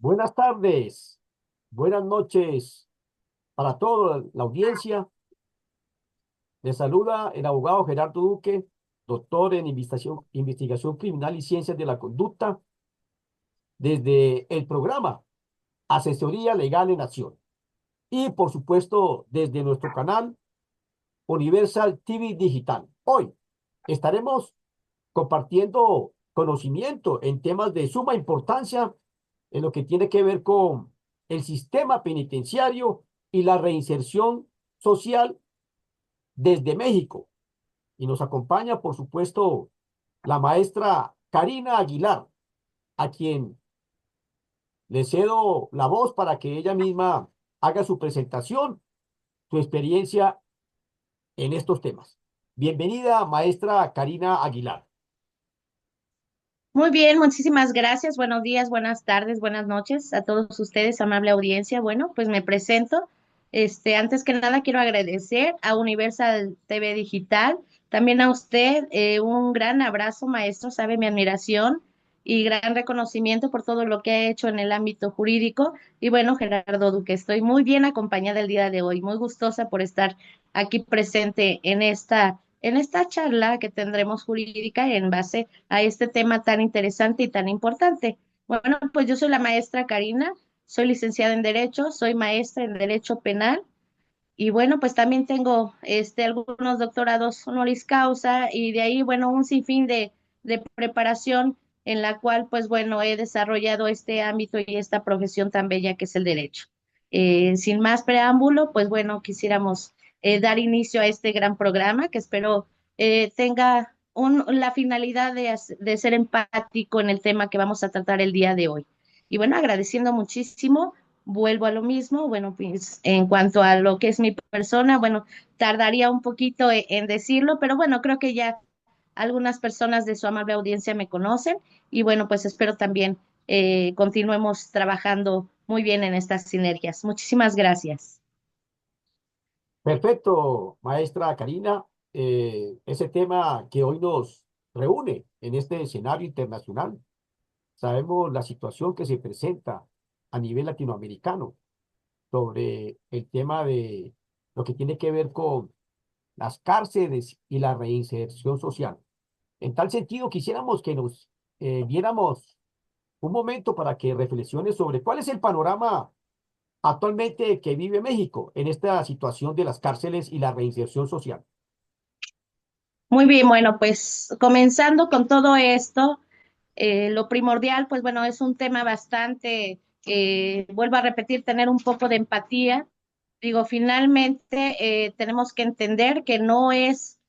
Buenas tardes, buenas noches para toda la audiencia. Les saluda el abogado Gerardo Duque, doctor en investigación criminal y ciencias de la conducta, desde el programa Asesoría Legal en Acción. Y por supuesto, desde nuestro canal Universal TV Digital. Hoy estaremos compartiendo conocimiento en temas de suma importancia en lo que tiene que ver con el sistema penitenciario y la reinserción social desde México. Y nos acompaña, por supuesto, la maestra Karina Aguilar, a quien le cedo la voz para que ella misma haga su presentación, su experiencia en estos temas. Bienvenida, maestra Karina Aguilar. Muy bien, muchísimas gracias. Buenos días, buenas tardes, buenas noches a todos ustedes, amable audiencia. Bueno, pues me presento. Antes que nada quiero agradecer a Universal TV Digital, también a usted, un gran abrazo, maestro, sabe mi admiración y gran reconocimiento por todo lo que ha hecho en el ámbito jurídico. Y bueno, Gerardo Duque, estoy muy bien acompañada el día de hoy, muy gustosa por estar aquí presente en esta charla que tendremos jurídica en base a este tema tan interesante y tan importante. Bueno, pues yo soy la maestra Karina, soy licenciada en Derecho, soy maestra en Derecho Penal y bueno, pues también tengo algunos doctorados honoris causa y de ahí, bueno, un sinfín de preparación en la cual, pues bueno, he desarrollado este ámbito y esta profesión tan bella que es el derecho. Sin más preámbulo, pues bueno, quisiéramos dar inicio a este gran programa que espero tenga la finalidad de ser empático en el tema que vamos a tratar el día de hoy. Y bueno, agradeciendo muchísimo, vuelvo a lo mismo. Bueno, pues en cuanto a lo que es mi persona, bueno, tardaría un poquito en decirlo, pero bueno, creo que ya algunas personas de su amable audiencia me conocen y bueno, pues espero también continuemos trabajando muy bien en estas sinergias. Muchísimas gracias. Perfecto, maestra Karina. Ese tema que hoy nos reúne en este escenario internacional. Sabemos la situación que se presenta a nivel latinoamericano sobre el tema de lo que tiene que ver con las cárceles y la reinserción social. En tal sentido, quisiéramos que nos diéramos un momento para que reflexiones sobre cuál es el panorama actualmente que vive México en esta situación de las cárceles y la reinserción social. Muy bien, bueno, pues comenzando con todo esto, lo primordial, pues bueno, es un tema bastante, vuelvo a repetir, tener un poco de empatía. Digo, finalmente tenemos que entender que no es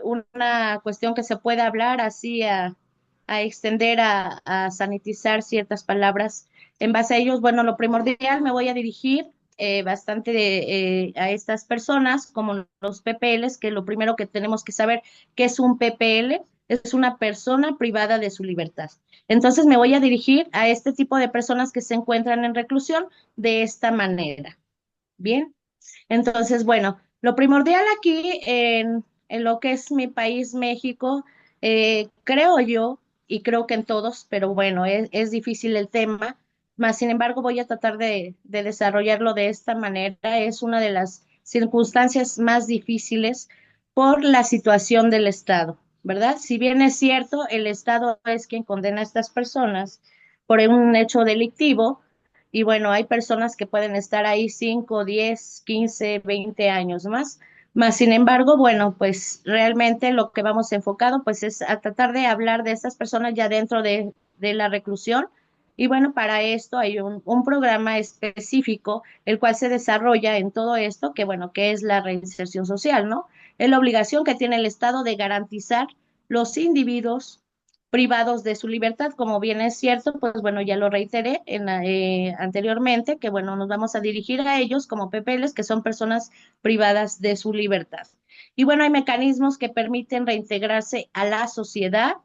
una cuestión que se pueda hablar así a extender, a sanitizar ciertas palabras. En base a ellos, bueno, lo primordial me voy a dirigir bastante a estas personas, como los PPLs, que lo primero que tenemos que saber que es un PPL, es una persona privada de su libertad. Entonces me voy a dirigir a este tipo de personas que se encuentran en reclusión de esta manera. Bien, entonces, bueno, lo primordial aquí en lo que es mi país, México, creo yo, y creo que en todos, pero bueno, es difícil el tema, más sin embargo voy a tratar de desarrollarlo de esta manera. Es una de las circunstancias más difíciles por la situación del Estado, ¿verdad? Si bien es cierto, el Estado es quien condena a estas personas por un hecho delictivo, y bueno, hay personas que pueden estar ahí 5, 10, 15, 20 años más. Más sin embargo, bueno, pues realmente lo que vamos enfocado pues es a tratar de hablar de estas personas ya dentro de la reclusión. Y bueno, para esto hay un programa específico, el cual se desarrolla en todo esto, que bueno, que es la reinserción social, ¿no? Es la obligación que tiene el Estado de garantizar los individuos privados de su libertad. Como bien es cierto, pues bueno, ya lo reiteré anteriormente, que bueno, nos vamos a dirigir a ellos como PPLs, que son personas privadas de su libertad. Y bueno, hay mecanismos que permiten reintegrarse a la sociedad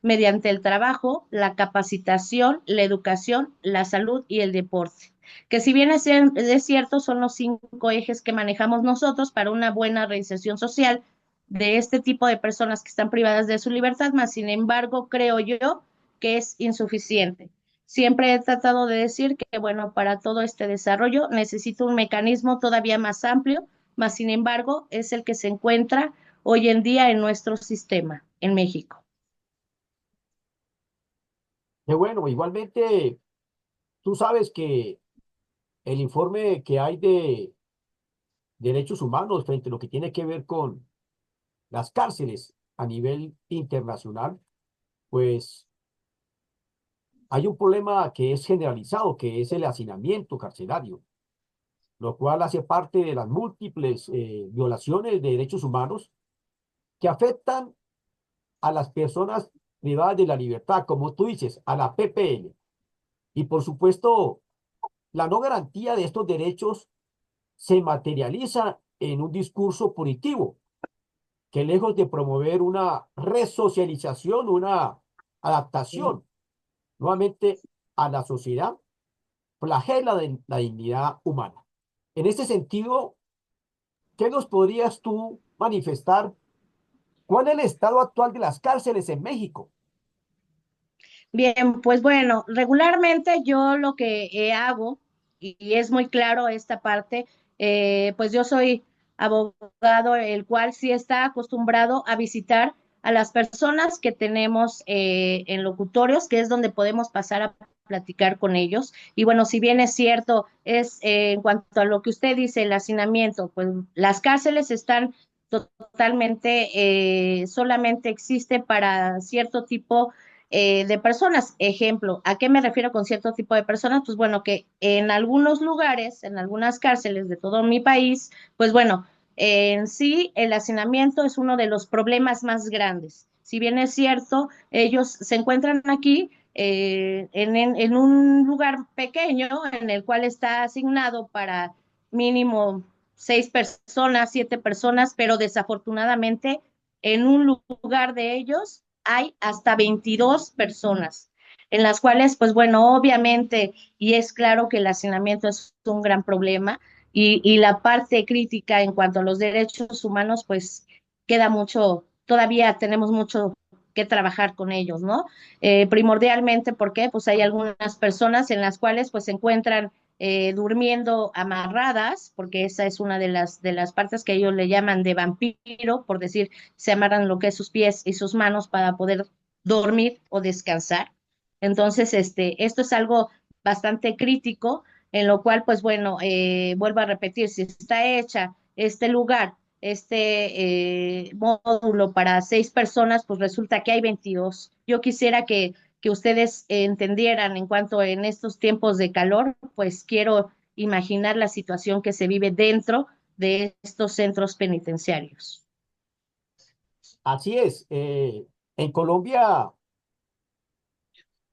mediante el trabajo, la capacitación, la educación, la salud y el deporte, que si bien es cierto, son los 5 ejes que manejamos nosotros para una buena reinserción social de este tipo de personas que están privadas de su libertad, más sin embargo, creo yo que es insuficiente. siempre he tratado de decir que, bueno, para todo este desarrollo necesito un mecanismo todavía más amplio, más sin embargo, es el que se encuentra hoy en día en nuestro sistema en México. Que bueno, igualmente tú sabes que el informe que hay de derechos humanos frente a lo que tiene que ver con las cárceles a nivel internacional, pues hay un problema que es generalizado, que es el hacinamiento carcelario, lo cual hace parte de las múltiples violaciones de derechos humanos que afectan a las personas privadas de la libertad, como tú dices, a la PPL. Y por supuesto, la no garantía de estos derechos se materializa en un discurso punitivo, que lejos de promover una resocialización, una adaptación nuevamente a la sociedad, flagela de la dignidad humana. En este sentido, ¿qué nos podrías tú manifestar? ¿Cuál es el estado actual de las cárceles en México? Bien, pues bueno, regularmente yo lo que hago, y es muy claro esta parte, pues yo soy abogado, el cual sí está acostumbrado a visitar a las personas que tenemos en locutorios, que es donde podemos pasar a platicar con ellos. Y bueno, si bien es cierto, es en cuanto a lo que usted dice, el hacinamiento, pues las cárceles están totalmente, solamente existe para cierto tipo de personas. Ejemplo, ¿a qué me refiero con cierto tipo de personas? Pues bueno, que en algunos lugares, en algunas cárceles de todo mi país, pues bueno, en sí el hacinamiento es uno de los problemas más grandes. Si bien es cierto, ellos se encuentran aquí en un lugar pequeño en el cual está asignado para mínimo 6 personas, 7 personas, pero desafortunadamente en un lugar de ellos hay hasta 22 personas, en las cuales, pues bueno, obviamente, y es claro que el hacinamiento es un gran problema, y la parte crítica en cuanto a los derechos humanos, pues queda mucho, todavía tenemos mucho que trabajar con ellos, ¿no? Primordialmente porque pues hay algunas personas en las cuales pues se encuentran durmiendo amarradas, porque esa es una de las partes que ellos le llaman de vampiro, por decir, se amarran lo que es sus pies y sus manos para poder dormir o descansar. Entonces, esto es algo bastante crítico, en lo cual, pues bueno, vuelvo a repetir, si está hecha este lugar, módulo para 6 personas, pues resulta que hay 22. Yo quisiera que ustedes entendieran en cuanto en estos tiempos de calor, pues quiero imaginar la situación que se vive dentro de estos centros penitenciarios. Así es, en Colombia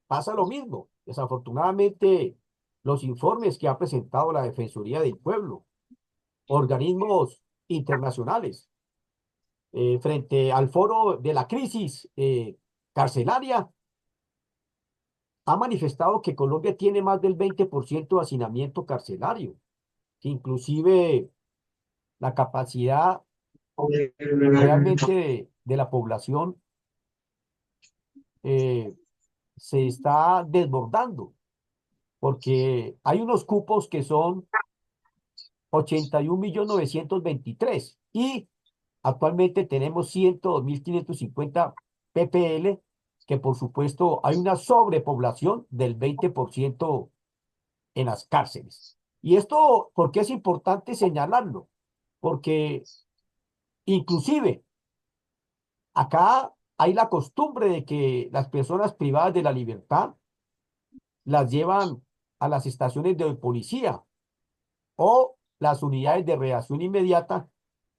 pasa lo mismo. Desafortunadamente, los informes que ha presentado la Defensoría del Pueblo, organismos internacionales, frente al foro de la crisis carcelaria, ha manifestado que Colombia tiene más del 20% de hacinamiento carcelario, que inclusive la capacidad realmente de la población eh, se está desbordando, porque hay unos cupos que son 81.923.000 y actualmente tenemos 102.550 ppl, que por supuesto hay una sobrepoblación del 20% en las cárceles. Y esto, ¿por qué es importante señalarlo? Porque inclusive acá hay la costumbre de que las personas privadas de la libertad las llevan a las estaciones de policía o las unidades de reacción inmediata,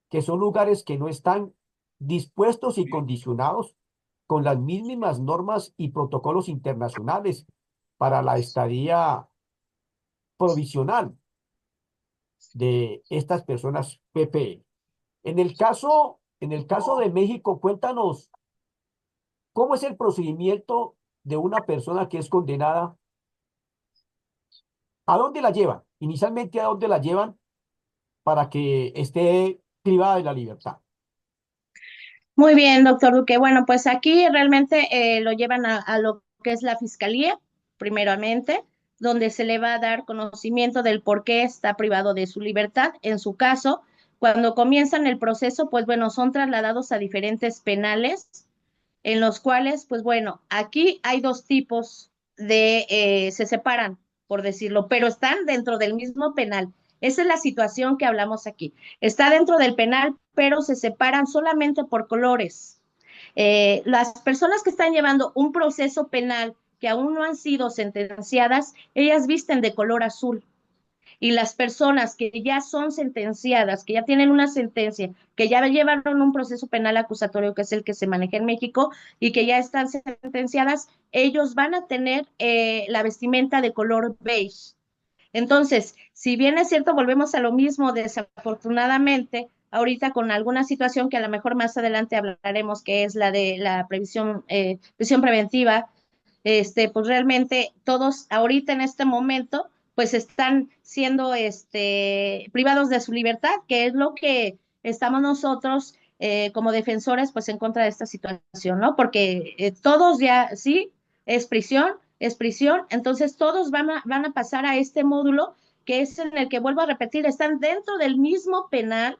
que son lugares que no están dispuestos y condicionados con las mismas normas y protocolos internacionales para la estadía provisional de estas personas PPE. En el caso de México, cuéntanos cómo es el procedimiento de una persona que es condenada. ¿A dónde la llevan? Inicialmente, ¿a dónde la llevan para que esté privada de la libertad? Muy bien, doctor Duque. Bueno, pues aquí realmente lo llevan a lo que es la fiscalía. primeramente, donde se le va a dar conocimiento del por qué está privado de su libertad. En su caso, cuando comienzan el proceso, pues bueno, son trasladados a diferentes penales en los cuales, pues bueno, aquí hay dos tipos se separan, por decirlo, pero están dentro del mismo penal. Esa es la situación que hablamos aquí. Está dentro del penal, pero se separan solamente por colores. Las personas que están llevando un proceso penal que aún no han sido sentenciadas, ellas visten de color azul, y las personas que ya son sentenciadas, que ya tienen una sentencia, que ya llevaron un proceso penal acusatorio, que es el que se maneja en México, y que ya están sentenciadas, ellos van a tener la vestimenta de color beige. Entonces, si bien es cierto, volvemos a lo mismo, desafortunadamente, ahorita con alguna situación que a lo mejor más adelante hablaremos, que es la de la prisión preventiva, pues realmente todos ahorita en este momento, pues están siendo privados de su libertad, que es lo que estamos nosotros como defensores, pues en contra de esta situación, ¿no? Porque todos ya, sí, es prisión, entonces todos van a pasar a este módulo que es en el que, vuelvo a repetir, están dentro del mismo penal,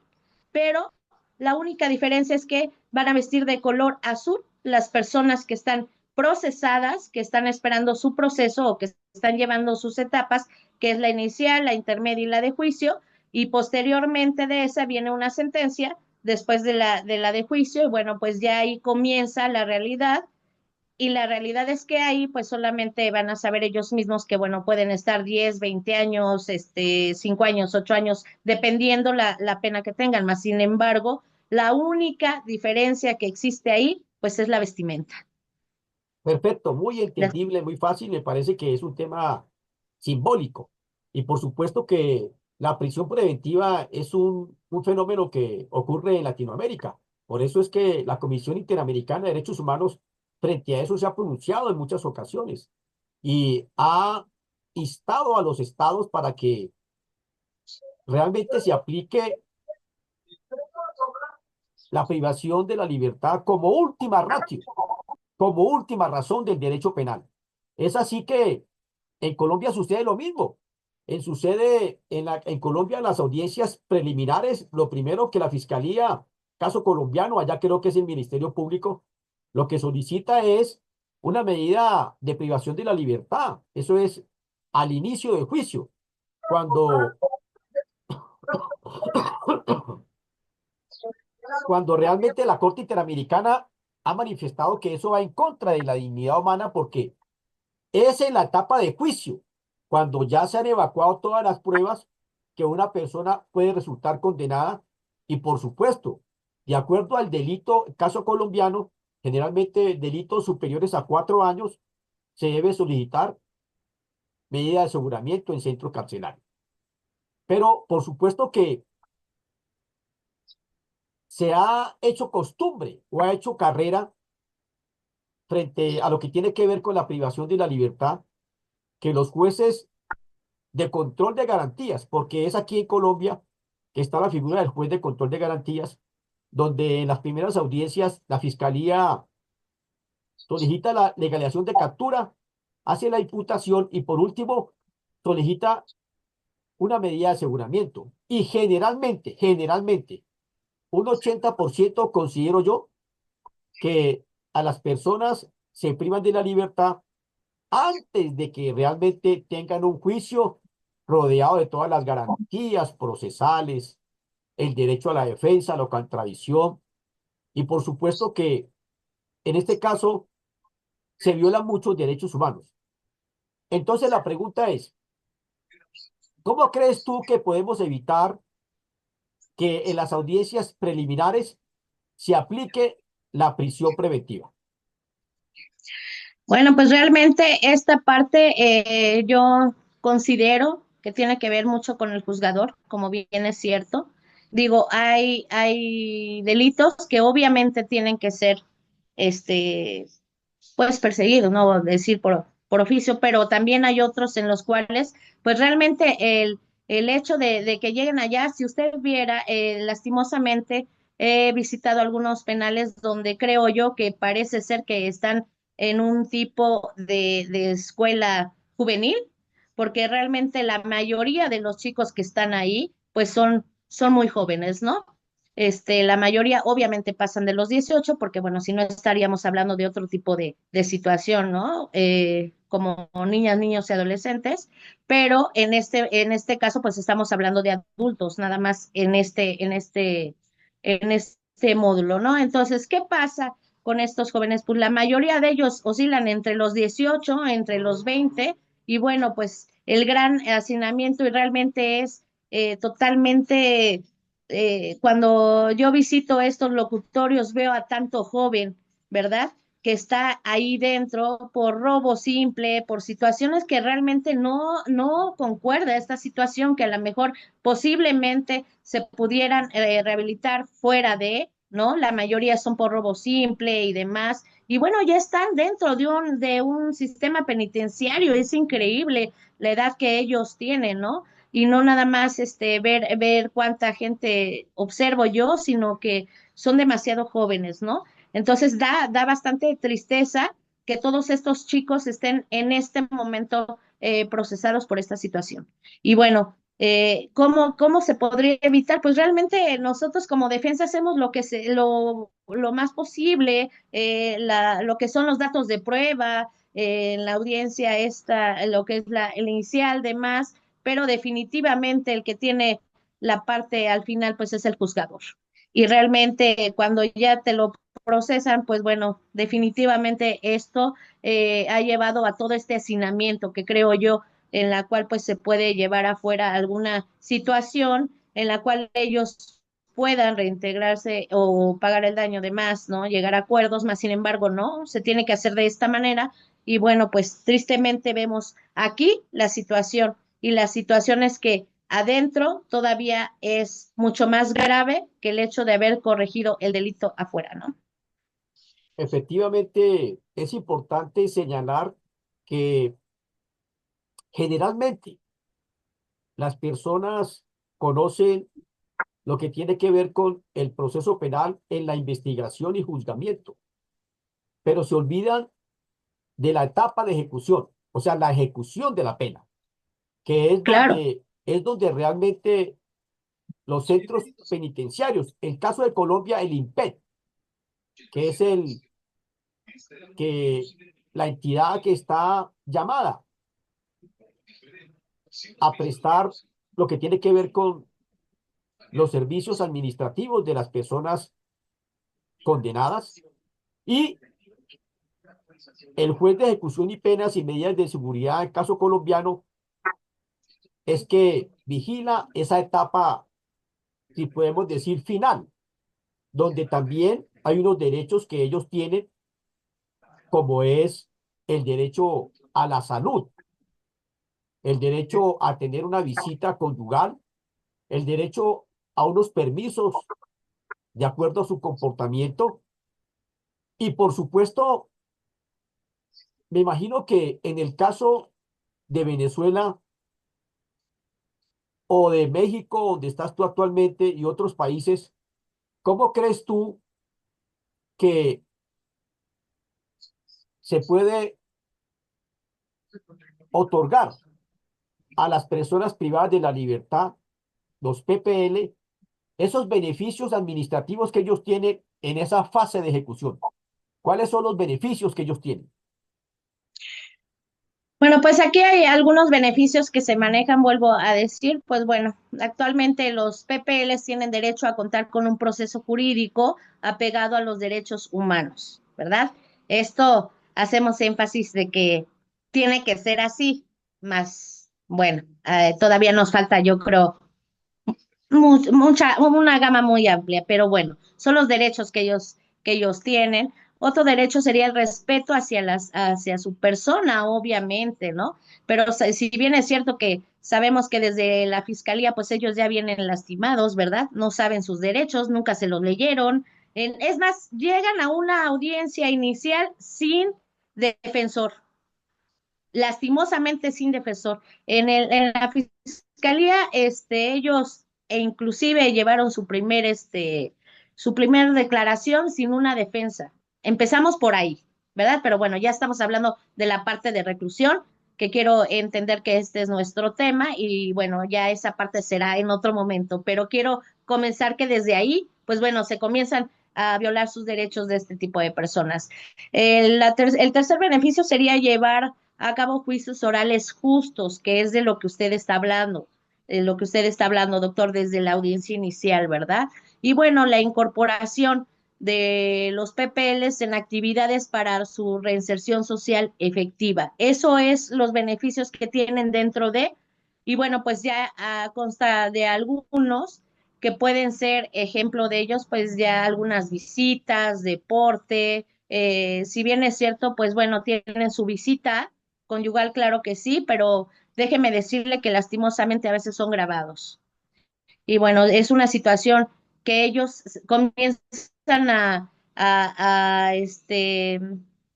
pero la única diferencia es que van a vestir de color azul las personas que están procesadas, que están esperando su proceso o que están llevando sus etapas, que es la inicial, la intermedia y la de juicio, y posteriormente de esa viene una sentencia después de la de juicio, y bueno, pues ya ahí comienza la realidad, y la realidad es que ahí pues solamente van a saber ellos mismos que, bueno, pueden estar 10, 20 años, 5 años, 8 años, dependiendo la pena que tengan. Más sin embargo, la única diferencia que existe ahí, pues es la vestimenta. Perfecto, muy La- entendible, muy fácil. Me parece que es un tema simbólico. Y por supuesto que la prisión preventiva es un fenómeno que ocurre en Latinoamérica. Por eso es que la Comisión Interamericana de Derechos Humanos frente a eso se ha pronunciado en muchas ocasiones y ha instado a los estados para que realmente se aplique la privación de la libertad como última ratio, como última razón del derecho penal. Es así que en Colombia sucede lo mismo. En Colombia las audiencias preliminares, lo primero que la Fiscalía, caso colombiano, allá creo que es el Ministerio Público, lo que solicita es una medida de privación de la libertad. Eso es al inicio del juicio, cuando, cuando realmente la Corte Interamericana ha manifestado que eso va en contra de la dignidad humana porque es en la etapa de juicio, cuando ya se han evacuado todas las pruebas, que una persona puede resultar condenada y, por supuesto, de acuerdo al delito, caso colombiano, generalmente delitos superiores a 4 años, se debe solicitar medida de aseguramiento en centro carcelario. Pero, por supuesto que se ha hecho costumbre o ha hecho carrera frente a lo que tiene que ver con la privación de la libertad, que los jueces de control de garantías, porque es aquí en Colombia que está la figura del juez de control de garantías, donde en las primeras audiencias la fiscalía solicita la legalización de captura, hace la imputación y por último solicita una medida de aseguramiento. Y generalmente, un 80% considero yo que a las personas se privan de la libertad antes de que realmente tengan un juicio rodeado de todas las garantías procesales, el derecho a la defensa, la contradicción, y por supuesto que en este caso se violan muchos derechos humanos. Entonces la pregunta es, ¿cómo crees tú que podemos evitar que en las audiencias preliminares se aplique la prisión preventiva? Bueno, pues realmente esta parte yo considero que tiene que ver mucho con el juzgador, como bien es cierto. Digo, hay delitos que obviamente tienen que ser este, pues perseguido, no decir por oficio, pero también hay otros en los cuales, pues realmente el hecho de que lleguen allá, si usted viera, lastimosamente he visitado algunos penales donde creo yo que parece ser que están en un tipo de escuela juvenil, porque realmente la mayoría de los chicos que están ahí, pues son muy jóvenes, ¿no? La mayoría obviamente pasan de los 18 porque bueno, si no estaríamos hablando de otro tipo de situación, ¿no? Como niñas, niños y adolescentes, pero en este caso pues estamos hablando de adultos, nada más en este módulo, ¿no? Entonces, ¿qué pasa con estos jóvenes? Pues la mayoría de ellos oscilan entre los 18, entre los 20, y bueno, pues el gran hacinamiento y realmente es totalmente cuando yo visito estos locutorios veo a tanto joven, ¿verdad? Que está ahí dentro por robo simple, por situaciones que realmente no concuerda esta situación, que a lo mejor posiblemente se pudieran rehabilitar fuera de, ¿no? La mayoría son por robo simple y demás. Y bueno, ya están dentro de un sistema penitenciario. Es increíble la edad que ellos tienen, ¿no? Y no nada más ver cuánta gente observo yo, sino que son demasiado jóvenes, ¿no? Entonces da bastante tristeza que todos estos chicos estén en este momento procesados por esta situación. Y bueno, ¿cómo se podría evitar? Pues realmente nosotros como defensa hacemos lo más posible, lo que son los datos de prueba, en la audiencia esta, lo que es el inicial, demás, pero definitivamente el que tiene la parte al final, pues es el juzgador. Y realmente cuando ya te lo procesan, pues bueno, definitivamente esto ha llevado a todo este hacinamiento que creo yo, en la cual pues se puede llevar afuera alguna situación en la cual ellos puedan reintegrarse o pagar el daño de más, ¿no? Llegar a acuerdos, más sin embargo, no, se tiene que hacer de esta manera y bueno, pues tristemente vemos aquí la situación y la situación es que adentro todavía es mucho más grave que el hecho de haber corregido el delito afuera, ¿no? Efectivamente, es importante señalar que generalmente las personas conocen lo que tiene que ver con el proceso penal en la investigación y juzgamiento, pero se olvidan de la etapa de ejecución, o sea, la ejecución de la pena, que Claro, es donde realmente los centros penitenciarios, el caso de Colombia, el INPET, que es que la entidad que está llamada a prestar lo que tiene que ver con los servicios administrativos de las personas condenadas y el juez de ejecución y penas y medidas de seguridad del caso colombiano es que vigila esa etapa, si podemos decir, final, donde también hay unos derechos que ellos tienen, como es el derecho a la salud, el derecho a tener una visita conyugal, el derecho a unos permisos de acuerdo a su comportamiento y por supuesto, me imagino que en el caso de Venezuela o de México, donde estás tú actualmente, y otros países, ¿cómo crees tú que se puede otorgar a las personas privadas de la libertad, los PPL, esos beneficios administrativos que ellos tienen en esa fase de ejecución? ¿Cuáles son los beneficios que ellos tienen? bueno, pues aquí hay algunos beneficios que se manejan, vuelvo a decir, pues bueno, actualmente los PPLs tienen derecho a contar con un proceso jurídico apegado a los derechos humanos, ¿verdad? Esto hacemos énfasis de que tiene que ser así, más, bueno, todavía nos falta, yo creo, una gama muy amplia, pero bueno, son los derechos que ellos tienen. Otro derecho sería el respeto hacia su persona, obviamente, ¿no? Pero si bien es cierto que sabemos que desde la fiscalía, pues ellos ya vienen lastimados, ¿verdad? No saben sus derechos, nunca se los leyeron. Es más, llegan a una audiencia inicial sin defensor, lastimosamente sin defensor. En la fiscalía, ellos inclusive llevaron su primer declaración sin una defensa. Empezamos por ahí. ¿verdad? Pero bueno, ya estamos hablando de la parte de reclusión, que quiero entender que este es nuestro tema y bueno, ya esa parte será en otro momento, pero quiero comenzar que desde ahí, pues bueno, se comienzan a violar sus derechos de este tipo de personas. El tercer beneficio sería llevar a cabo juicios orales justos, que es de lo que usted está hablando, lo que usted está hablando, doctor, desde la audiencia inicial, ¿verdad? Y bueno, la incorporación de los PPLs en actividades para su reinserción social efectiva. Eso es los beneficios que tienen dentro de, y bueno, pues ya consta de algunos que pueden ser ejemplo de ellos, pues ya algunas visitas, deporte, si bien es cierto, pues bueno, tienen su visita conyugal, claro que sí, pero déjeme decirle que lastimosamente a veces son grabados. Y bueno, es una situación que ellos comienzan a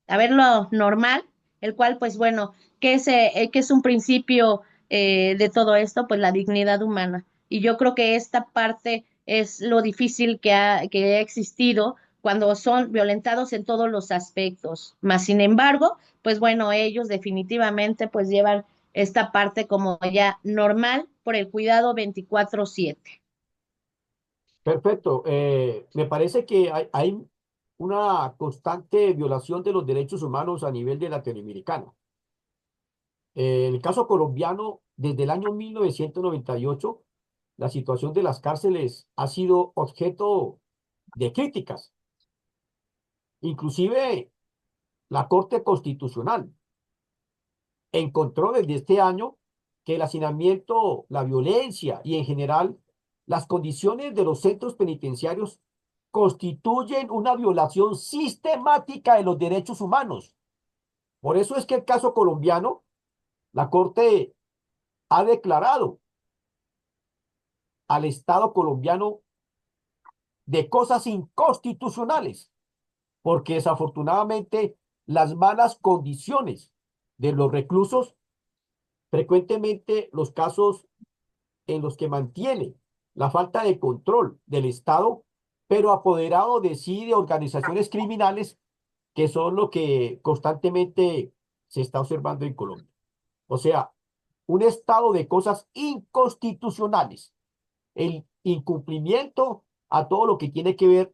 verlo normal, el cual, pues bueno, que es un principio de todo esto, pues la dignidad humana. Y yo creo que esta parte es lo difícil que ha existido cuando son violentados en todos los aspectos. Más sin embargo, pues bueno, ellos definitivamente pues llevan esta parte como ya normal por el cuidado 24/7. Perfecto. Me parece que hay una constante violación de los derechos humanos a nivel de Latinoamericana. En el caso colombiano, desde el año 1998, la situación de las cárceles ha sido objeto de críticas. Inclusive la Corte Constitucional encontró desde este año que el hacinamiento, la violencia y en general las condiciones de los centros penitenciarios constituyen una violación sistemática de los derechos humanos. Por eso es que el caso colombiano, la Corte ha declarado al Estado colombiano de cosas inconstitucionales, porque desafortunadamente las malas condiciones de los reclusos, frecuentemente los casos en los que mantiene la falta de control del Estado, pero apoderado de sí de organizaciones criminales, que son lo que constantemente se está observando en Colombia. O sea, un estado de cosas inconstitucionales, el incumplimiento a todo lo que tiene que ver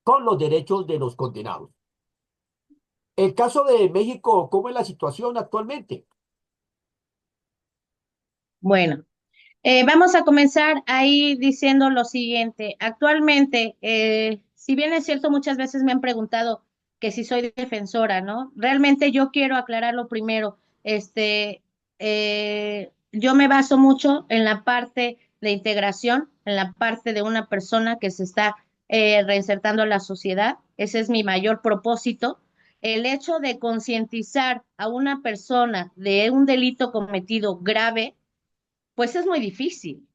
con los derechos de los condenados. El caso de México, ¿cómo es la situación actualmente? Bueno, vamos a comenzar ahí diciendo lo siguiente. Actualmente, si bien es cierto, muchas veces me han preguntado que si soy defensora, ¿no? Realmente yo quiero aclararlo primero. Yo me baso mucho en la parte de integración, en la parte de una persona que se está reinsertando a la sociedad. Ese es mi mayor propósito. El hecho de concientizar a una persona de un delito cometido grave, pues es muy difícil,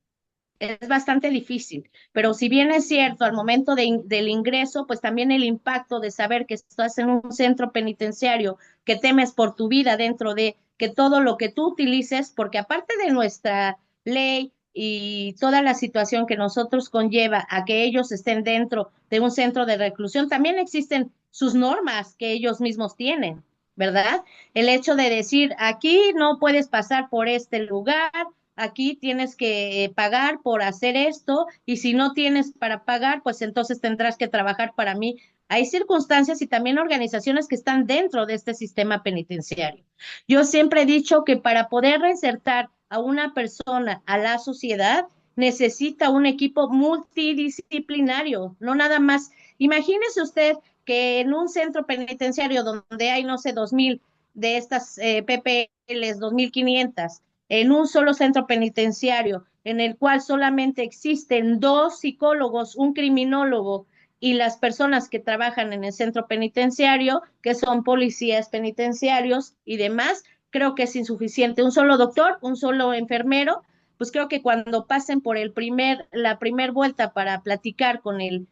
es bastante difícil, pero si bien es cierto, al momento del ingreso, pues también el impacto de saber que estás en un centro penitenciario, que temes por tu vida dentro de que todo lo que tú utilices, porque aparte de nuestra ley y toda la situación que nosotros conlleva a que ellos estén dentro de un centro de reclusión, también existen sus normas que ellos mismos tienen, ¿verdad? El hecho de decir, aquí no puedes pasar por este lugar, aquí tienes que pagar por hacer esto y si no tienes para pagar, pues entonces tendrás que trabajar para mí. Hay circunstancias y también organizaciones que están dentro de este sistema penitenciario. Yo siempre he dicho que para poder reinsertar a una persona a la sociedad necesita un equipo multidisciplinario, no nada más. Imagínese usted que en un centro penitenciario donde hay, no sé, 2,000 de estas PPLs, 2,500, en un solo centro penitenciario, en el cual solamente existen dos psicólogos, un criminólogo y las personas que trabajan en el centro penitenciario, que son policías penitenciarios y demás, creo que es insuficiente. Un solo doctor, un solo enfermero, pues creo que cuando pasen por la primer vuelta para platicar con el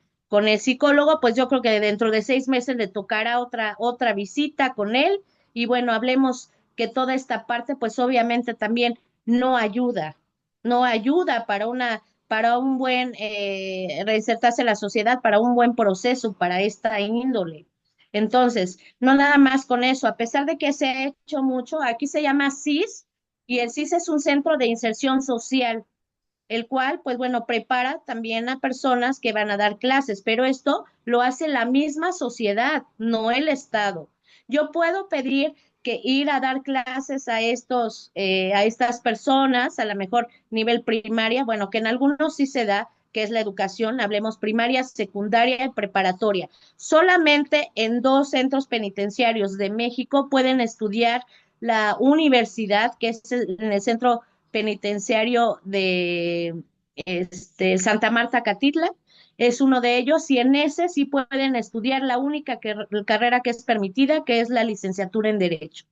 psicólogo, pues yo creo que dentro de 6 meses le tocará otra visita con él y bueno, hablemos que toda esta parte, pues obviamente también no ayuda, no ayuda para un buen reinsertarse en la sociedad, para un buen proceso, para esta índole. Entonces, no nada más con eso, a pesar de que se ha hecho mucho, aquí se llama CIS y el CIS es un centro de inserción social, el cual, pues bueno, prepara también a personas que van a dar clases, pero esto lo hace la misma sociedad, no el Estado. Yo puedo pedir que ir a dar clases a estas personas, a lo mejor nivel primaria, bueno, que en algunos sí se da, que es la educación, hablemos primaria, secundaria y preparatoria. Solamente en dos centros penitenciarios de México pueden estudiar la universidad, que es en el centro penitenciario de Santa Marta Catitla, es uno de ellos, y en ese sí pueden estudiar la única carrera que es permitida, que es la licenciatura en Derecho.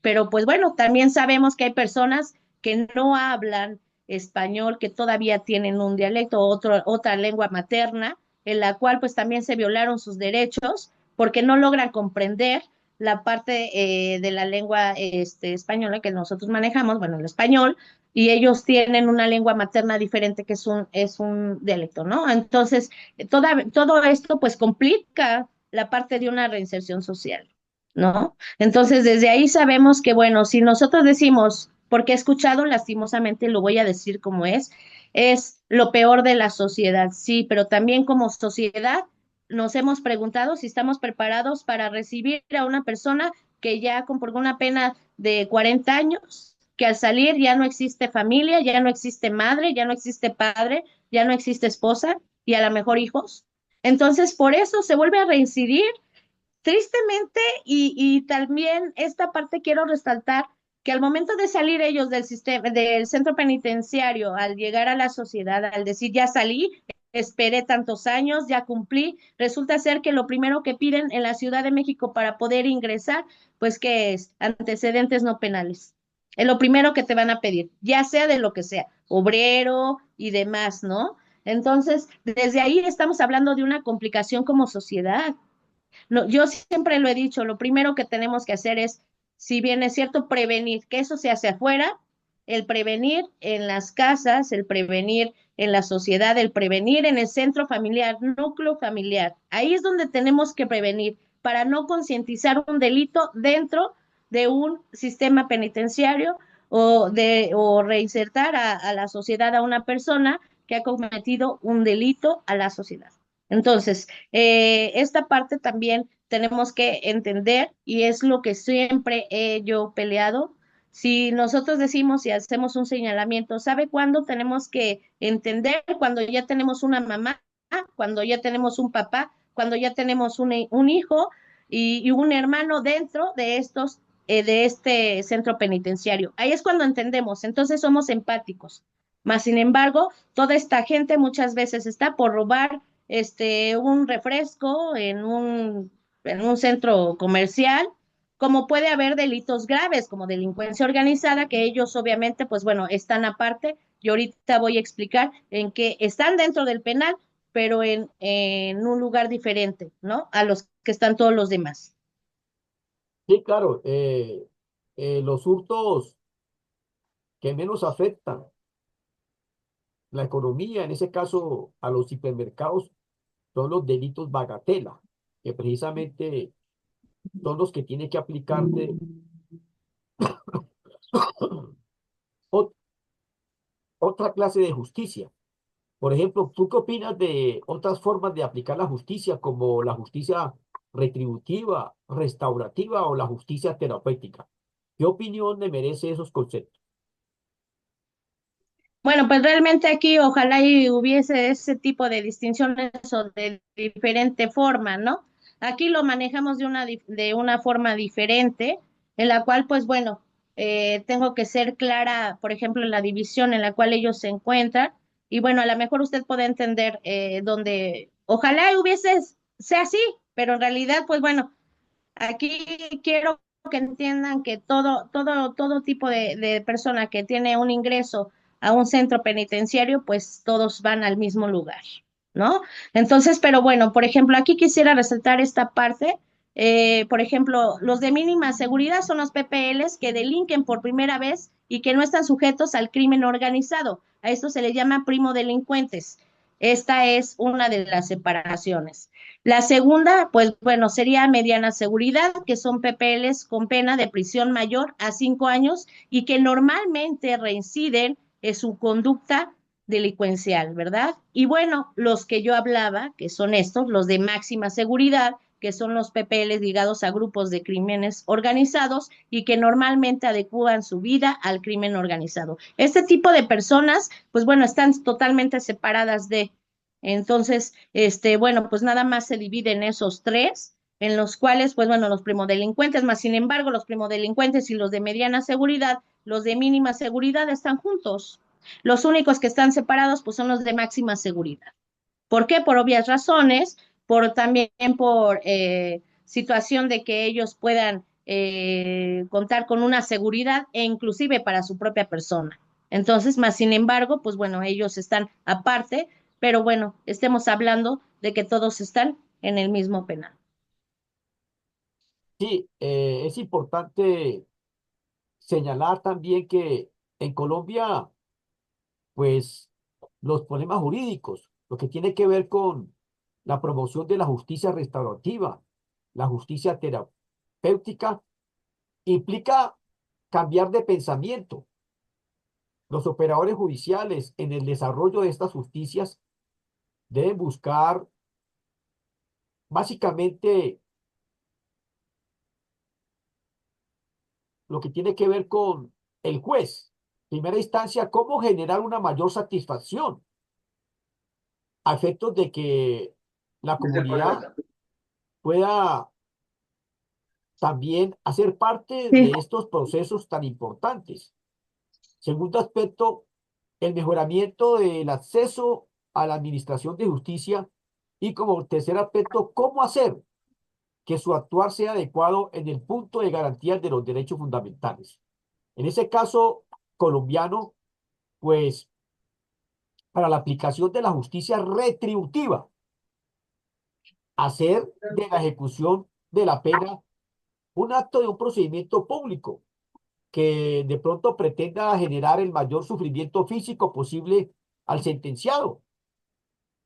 Pero pues bueno, también sabemos que hay personas que no hablan español, que todavía tienen un dialecto o otra lengua materna, en la cual pues también se violaron sus derechos porque no logran comprender la parte de la lengua española que nosotros manejamos, bueno, el español, y ellos tienen una lengua materna diferente que es un dialecto, ¿no? Entonces, todo esto pues complica la parte de una reinserción social, ¿no? Entonces, desde ahí sabemos que, bueno, si nosotros decimos, porque he escuchado lastimosamente, lo voy a decir como es lo peor de la sociedad, sí, pero también como sociedad nos hemos preguntado si estamos preparados para recibir a una persona que ya con por una pena de 40 años, que al salir ya no existe familia, ya no existe madre, ya no existe padre, ya no existe esposa y a lo mejor hijos. Entonces, por eso se vuelve a reincidir. Tristemente, y también esta parte quiero resaltar que al momento de salir ellos del sistema, del centro penitenciario, al llegar a la sociedad, al decir ya salí, esperé tantos años, ya cumplí, resulta ser que lo primero que piden en la Ciudad de México para poder ingresar, pues que es antecedentes no penales. Es lo primero que te van a pedir, ya sea de lo que sea, obrero y demás, ¿no? Entonces, desde ahí estamos hablando de una complicación como sociedad. No, yo siempre lo he dicho, lo primero que tenemos que hacer es, si bien es cierto, prevenir, que eso se hace afuera, el prevenir en las casas, el prevenir en la sociedad, el prevenir en el centro familiar, núcleo familiar. Ahí es donde tenemos que prevenir para no concientizar un delito dentro de un sistema penitenciario o reinsertar a la sociedad a una persona que ha cometido un delito a la sociedad. Entonces, esta parte también tenemos que entender y es lo que siempre he yo peleado. Si nosotros decimos y hacemos un señalamiento, ¿sabe cuándo tenemos que entender? Cuando ya tenemos una mamá, cuando ya tenemos un papá, cuando ya tenemos un hijo y un hermano dentro de de este centro penitenciario. Ahí es cuando entendemos, entonces somos empáticos. Más sin embargo, toda esta gente muchas veces está por robar un refresco en un centro comercial, como puede haber delitos graves como delincuencia organizada, que ellos obviamente, pues bueno, están aparte. Y ahorita voy a explicar en que están dentro del penal, pero en un lugar diferente, ¿no? A los que están todos los demás. Sí, claro, los hurtos que menos afectan la economía, en ese caso a los hipermercados, son los delitos bagatela, que precisamente son los que tiene que aplicarte ot- otra clase de justicia. Por ejemplo, ¿tú qué opinas de otras formas de aplicar la justicia, como la justicia retributiva, restaurativa o la justicia terapéutica? ¿Qué opinión le merece esos conceptos? Bueno, pues realmente aquí ojalá y hubiese ese tipo de distinciones o de diferente forma, ¿no? Aquí lo manejamos de una forma diferente, en la cual, pues bueno, tengo que ser clara, por ejemplo, en la división en la cual ellos se encuentran, y bueno, a lo mejor usted puede entender donde, ojalá y sea así, pero en realidad, pues bueno, aquí quiero que entiendan que todo tipo de persona que tiene un ingreso a un centro penitenciario, pues todos van al mismo lugar, ¿no? Entonces, pero bueno, por ejemplo, aquí quisiera resaltar esta parte Por ejemplo, los de mínima seguridad son los PPLs que delinquen por primera vez y que no están sujetos al crimen organizado. A esto se le llama primo delincuentes. Esta es una de las separaciones. La segunda, pues bueno, sería mediana seguridad, que son PPLs con pena de prisión mayor a 5 años y que normalmente reinciden en su conducta delincuencial, ¿verdad? Y bueno, los que yo hablaba, que son estos, los de máxima seguridad, que son los PPLs ligados a grupos de crímenes organizados y que normalmente adecúan su vida al crimen organizado. Este tipo de personas, pues bueno, están totalmente separadas de. Entonces, bueno, pues nada más se dividen esos tres, en los cuales, pues bueno, los primodelincuentes, más sin embargo, los primodelincuentes y los de mediana seguridad, los de mínima seguridad están juntos. Los únicos que están separados, pues son los de máxima seguridad. ¿Por qué? Por obvias razones, por también por situación de que ellos puedan contar con una seguridad e inclusive para su propia persona. Entonces, más sin embargo, pues bueno, ellos están aparte, pero bueno, estemos hablando de que todos están en el mismo penal. Sí, es importante señalar también que en Colombia, pues los problemas jurídicos, lo que tiene que ver con la promoción de la justicia restaurativa, la justicia terapéutica, implica cambiar de pensamiento. Los operadores judiciales en el desarrollo de estas justicias deben buscar básicamente lo que tiene que ver con el juez. Primera instancia, cómo generar una mayor satisfacción a efectos de que la comunidad pueda también hacer parte Sí. de estos procesos tan importantes. Segundo aspecto, el mejoramiento del acceso a la administración de justicia. Y como tercer aspecto, cómo hacer que su actuar sea adecuado en el punto de garantías de los derechos fundamentales. En ese caso colombiano, pues para la aplicación de la justicia retributiva, hacer de la ejecución de la pena un acto de un procedimiento público que de pronto pretenda generar el mayor sufrimiento físico posible al sentenciado.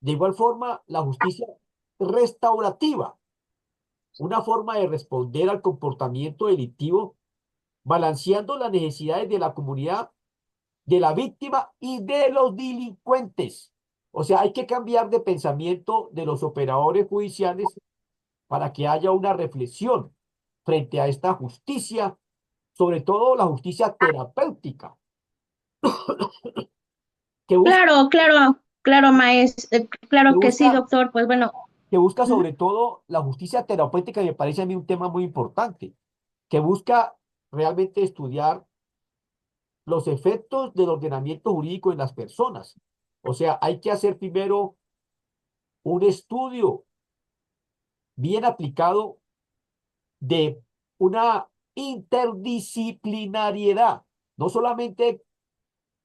De igual forma, la justicia restaurativa, una forma de responder al comportamiento delictivo, balanceando las necesidades de la comunidad, de la víctima y de los delincuentes. O sea, hay que cambiar de pensamiento de los operadores judiciales para que haya una reflexión frente a esta justicia, sobre todo la justicia terapéutica, que busca, Claro, claro, claro, maestro, que claro que sí, busca, doctor. Pues bueno, que busca ujú. sobre todo la justicia terapéutica, y me parece a mí un tema muy importante, que busca realmente estudiar los efectos del ordenamiento jurídico en las personas. O sea, hay que hacer primero un estudio bien aplicado de una interdisciplinariedad. No solamente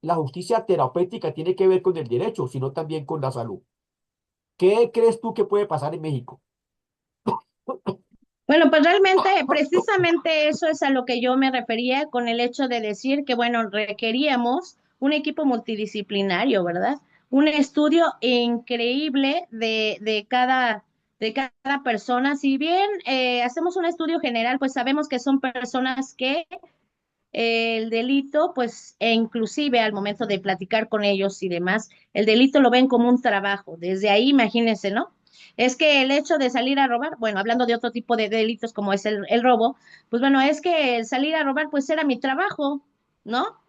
la justicia terapéutica tiene que ver con el derecho, sino también con la salud. ¿Qué crees tú que puede pasar en México? Bueno, pues realmente, precisamente eso es a lo que yo me refería con el hecho de decir que, bueno, requeríamos un equipo multidisciplinario, ¿verdad? Un estudio increíble de cada persona. Si bien hacemos un estudio general, pues sabemos que son personas que el delito, pues, e inclusive al momento de platicar con ellos y demás, el delito lo ven como un trabajo. Desde ahí, imagínense, ¿no? Es que el hecho de salir a robar, bueno, hablando de otro tipo de delitos como es el robo, pues bueno, es que el salir a robar, pues era mi trabajo, ¿no?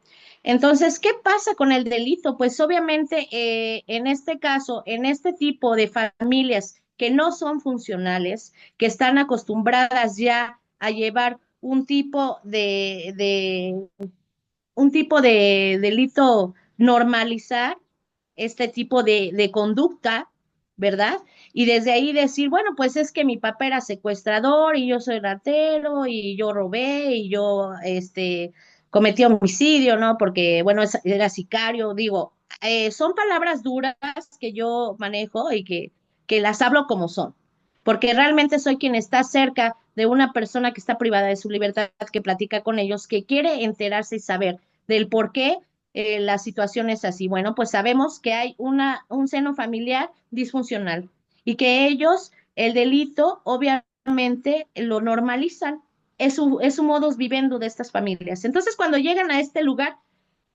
Entonces, ¿qué pasa con el delito? Pues obviamente, en este caso, en este tipo de familias que no son funcionales, que están acostumbradas ya a llevar un tipo de delito, normalizar este tipo de conducta, ¿verdad? Y desde ahí decir, bueno, pues es que mi papá era secuestrador y yo soy ratero y yo robé y yo, cometí homicidio, ¿no? Porque, bueno, era sicario, digo, son palabras duras que yo manejo y que las hablo como son, porque realmente soy quien está cerca de una persona que está privada de su libertad, que platica con ellos, que quiere enterarse y saber del por qué la situación es así. Bueno, pues sabemos que hay un seno familiar disfuncional y que ellos, el delito, obviamente, lo normalizan. Es su modus vivendi de estas familias. Entonces, cuando llegan a este lugar,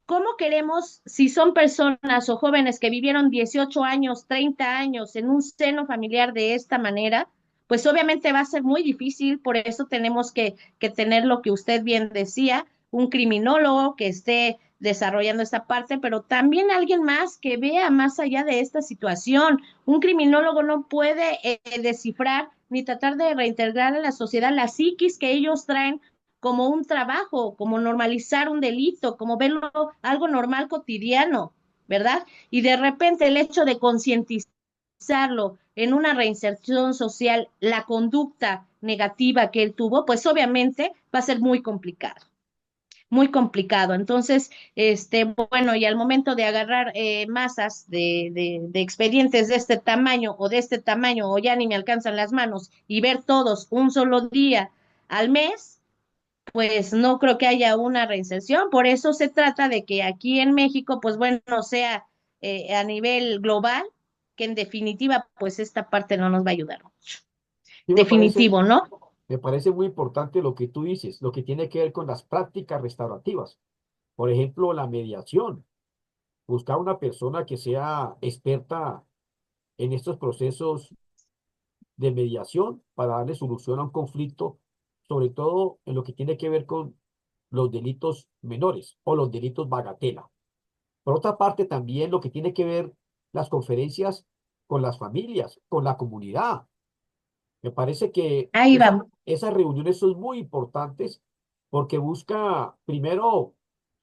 ¿cómo queremos, si son personas o jóvenes que vivieron 18 años, 30 años en un seno familiar de esta manera? Pues obviamente va a ser muy difícil, por eso tenemos que tener lo que usted bien decía, un criminólogo que esté desarrollando esta parte, pero también alguien más que vea más allá de esta situación. Un criminólogo no puede descifrar ni tratar de reintegrar a la sociedad la psiquis que ellos traen como un trabajo, como normalizar un delito, como verlo algo normal cotidiano, ¿verdad? Y de repente el hecho de concientizarlo en una reinserción social, la conducta negativa que él tuvo, pues obviamente va a ser muy complicado. Muy complicado. Entonces, bueno, y al momento de agarrar masas de expedientes de este tamaño o de este tamaño, o ya ni me alcanzan las manos, y ver todos un solo día al mes, pues no creo que haya una reinserción. Por eso se trata de que aquí en México, pues bueno, sea a nivel global, que en definitiva, pues esta parte no nos va a ayudar mucho. Y Definitivo, ¿no? me parece muy importante lo que tú dices, lo que tiene que ver con las prácticas restaurativas. Por ejemplo, la mediación. Buscar una persona que sea experta en estos procesos de mediación para darle solución a un conflicto, sobre todo en lo que tiene que ver con los delitos menores o los delitos bagatela. Por otra parte, también lo que tiene que ver las conferencias con las familias, con la comunidad. Me parece que Ahí vamos. esas reuniones son muy importantes porque busca primero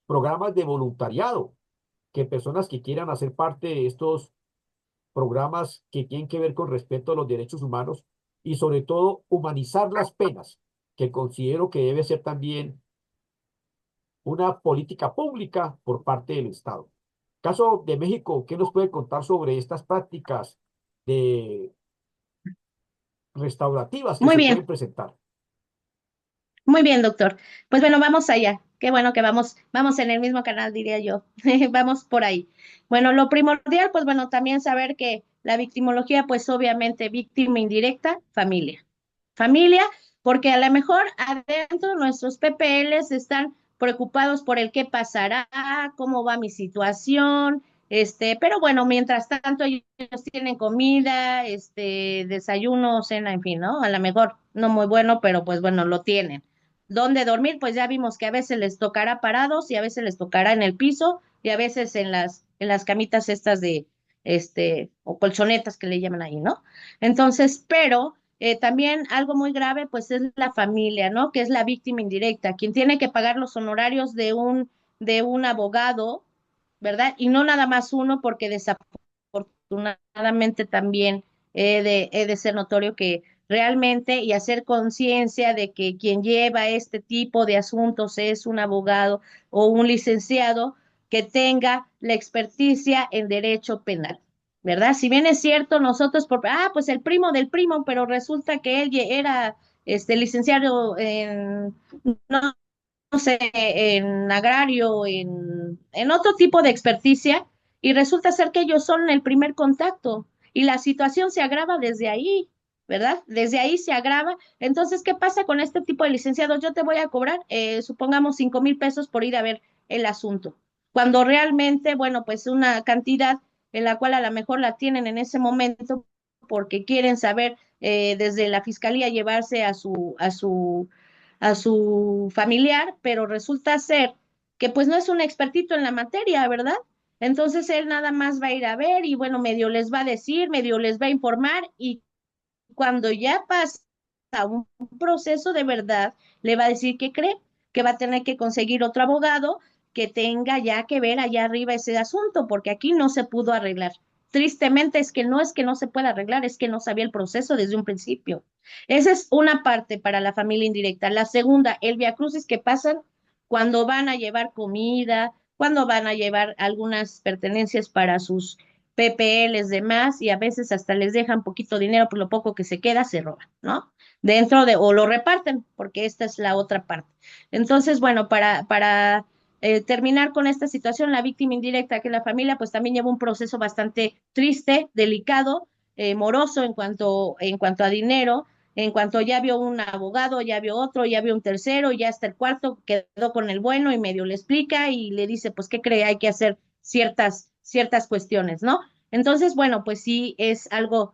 programas de voluntariado, que personas que quieran hacer parte de estos programas que tienen que ver con respeto a los derechos humanos y sobre todo humanizar las penas, que considero que debe ser también una política pública por parte del Estado. Caso de México, ¿qué nos puede contar sobre estas prácticas de restaurativas que Muy se pueden bien. presentar? Muy bien, doctor. Pues bueno, vamos allá. Qué bueno que vamos en el mismo canal, diría yo. Vamos por ahí. Bueno, lo primordial, pues bueno, también saber que la victimología, pues obviamente víctima indirecta, familia. Familia, porque a lo mejor adentro nuestros PPLs están preocupados por el qué pasará, cómo va mi situación, pero bueno, mientras tanto ellos tienen comida, desayuno, cena, en fin, ¿no? A lo mejor no muy bueno, pero pues bueno, lo tienen. ¿Dónde dormir? Pues ya vimos que a veces les tocará parados y a veces les tocará en el piso y a veces en las camitas estas o colchonetas que le llaman ahí, ¿no? Entonces, pero también algo muy grave, pues es la familia, ¿no? Que es la víctima indirecta, quien tiene que pagar los honorarios de un abogado, ¿verdad? Y no nada más uno, porque desafortunadamente también he de ser notorio que realmente y hacer conciencia de que quien lleva este tipo de asuntos es un abogado o un licenciado que tenga la experticia en derecho penal. ¿Verdad? Si bien es cierto, nosotros, pues el primo del primo, pero resulta que él era licenciado no, no sé, en agrario, en otro tipo de experticia, y resulta ser que ellos son el primer contacto, y la situación se agrava desde ahí, ¿verdad? Desde ahí se agrava. Entonces, ¿qué pasa con este tipo de licenciados? Yo te voy a cobrar, supongamos, 5,000 pesos por ir a ver el asunto, cuando realmente, bueno, pues una cantidad en la cual a lo mejor la tienen en ese momento porque quieren saber desde la fiscalía llevarse a su familiar, pero resulta ser que pues no es un expertito en la materia, ¿verdad? Entonces él nada más va a ir a ver y bueno, medio les va a decir, medio les va a informar, y cuando ya pasa un proceso de verdad, le va a decir que cree que va a tener que conseguir otro abogado que tenga ya que ver allá arriba ese asunto, porque aquí no se pudo arreglar. Tristemente es que no se pueda arreglar, es que no sabía el proceso desde un principio. Esa es una parte para la familia indirecta. La segunda, el viacrucis que pasan cuando van a llevar comida, cuando van a llevar algunas pertenencias para PPLs, demás, y a veces hasta les dejan poquito dinero por lo poco que se queda, se roban, ¿no? Dentro de, o lo reparten, porque esta es la otra parte. Entonces, bueno, para terminar con esta situación, la víctima indirecta, que es la familia, pues también lleva un proceso bastante triste, delicado, moroso en cuanto a dinero, en cuanto ya vio un abogado, ya vio otro, ya vio un tercero, ya hasta el cuarto quedó con el bueno y medio le explica y le dice, pues, ¿qué cree? Hay que hacer ciertas cuestiones, ¿no? Entonces, bueno, pues sí es algo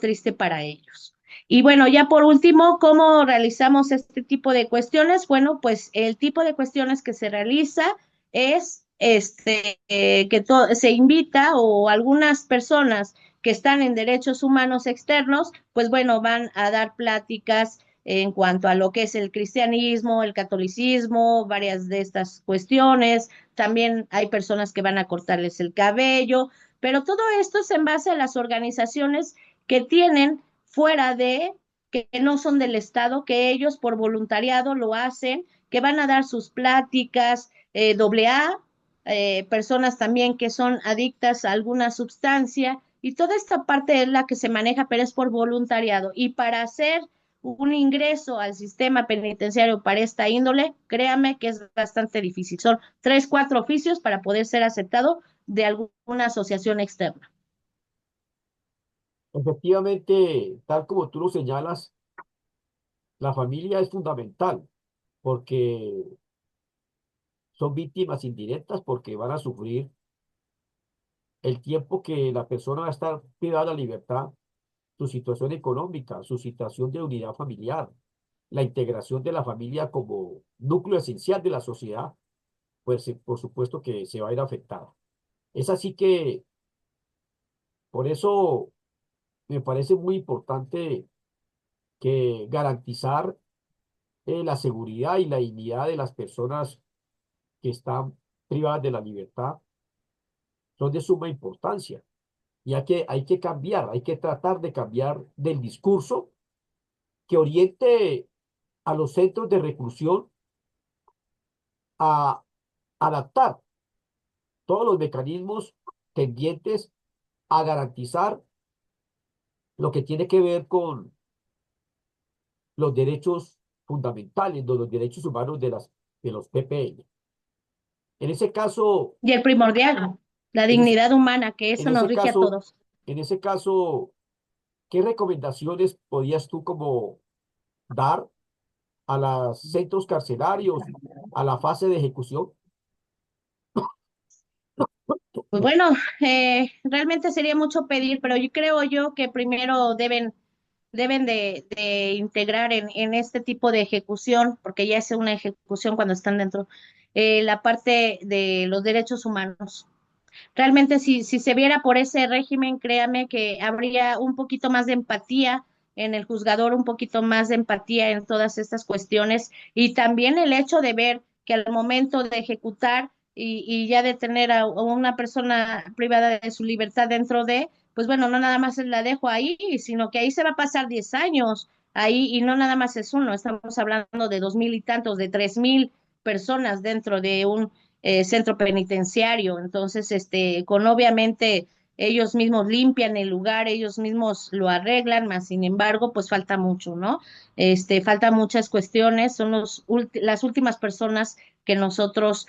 triste para ellos. Y bueno, ya por último, ¿cómo realizamos este tipo de cuestiones? Bueno, pues el tipo de cuestiones que se realiza es se invita o algunas personas que están en derechos humanos externos, pues bueno, van a dar pláticas en cuanto a lo que es el cristianismo, el catolicismo, varias de estas cuestiones. También hay personas que van a cortarles el cabello, pero todo esto es en base a las organizaciones que tienen fuera de, que no son del Estado, que ellos por voluntariado lo hacen, que van a dar sus pláticas, doble A, personas también que son adictas a alguna sustancia, y toda esta parte es la que se maneja, pero es por voluntariado. Y para hacer un ingreso al sistema penitenciario para esta índole, créame que es bastante difícil. Son tres, cuatro oficios para poder ser aceptado de alguna asociación externa. Efectivamente, tal como tú lo señalas, la familia es fundamental porque son víctimas indirectas porque van a sufrir el tiempo que la persona va a estar privada de la libertad, su situación económica, su situación de unidad familiar, la integración de la familia como núcleo esencial de la sociedad, pues por supuesto que se va a ir afectada. Es así que por eso me parece muy importante que garantizar la seguridad y la dignidad de las personas que están privadas de la libertad son de suma importancia. Y hay que cambiar, hay que tratar de cambiar del discurso que oriente a los centros de reclusión a adaptar todos los mecanismos tendientes a garantizar lo que tiene que ver con los derechos fundamentales, de los derechos humanos de los PPL. En ese caso, Y el primordial, la en ese, dignidad humana, que en eso nos ese rige a caso, todos. en ese caso, ¿qué recomendaciones podías tú como dar a los centros carcelarios, a la fase de ejecución? Pues bueno, realmente sería mucho pedir, pero yo creo yo que primero deben de integrar en este tipo de ejecución, porque ya es una ejecución cuando están dentro, la parte de los derechos humanos. Realmente si se viera por ese régimen, créame que habría un poquito más de empatía en el juzgador, un poquito más de empatía en todas estas cuestiones y también el hecho de ver que al momento de ejecutar y ya de tener a una persona privada de su libertad dentro de, pues bueno, no nada más la dejo ahí, sino que ahí se va a pasar 10 años ahí y no nada más es uno, estamos hablando de 2,000 y tantos, de 3,000 personas dentro de un centro penitenciario. Entonces, con obviamente ellos mismos limpian el lugar, ellos mismos lo arreglan, más sin embargo, pues falta mucho, ¿no? Falta muchas cuestiones, son las últimas personas que nosotros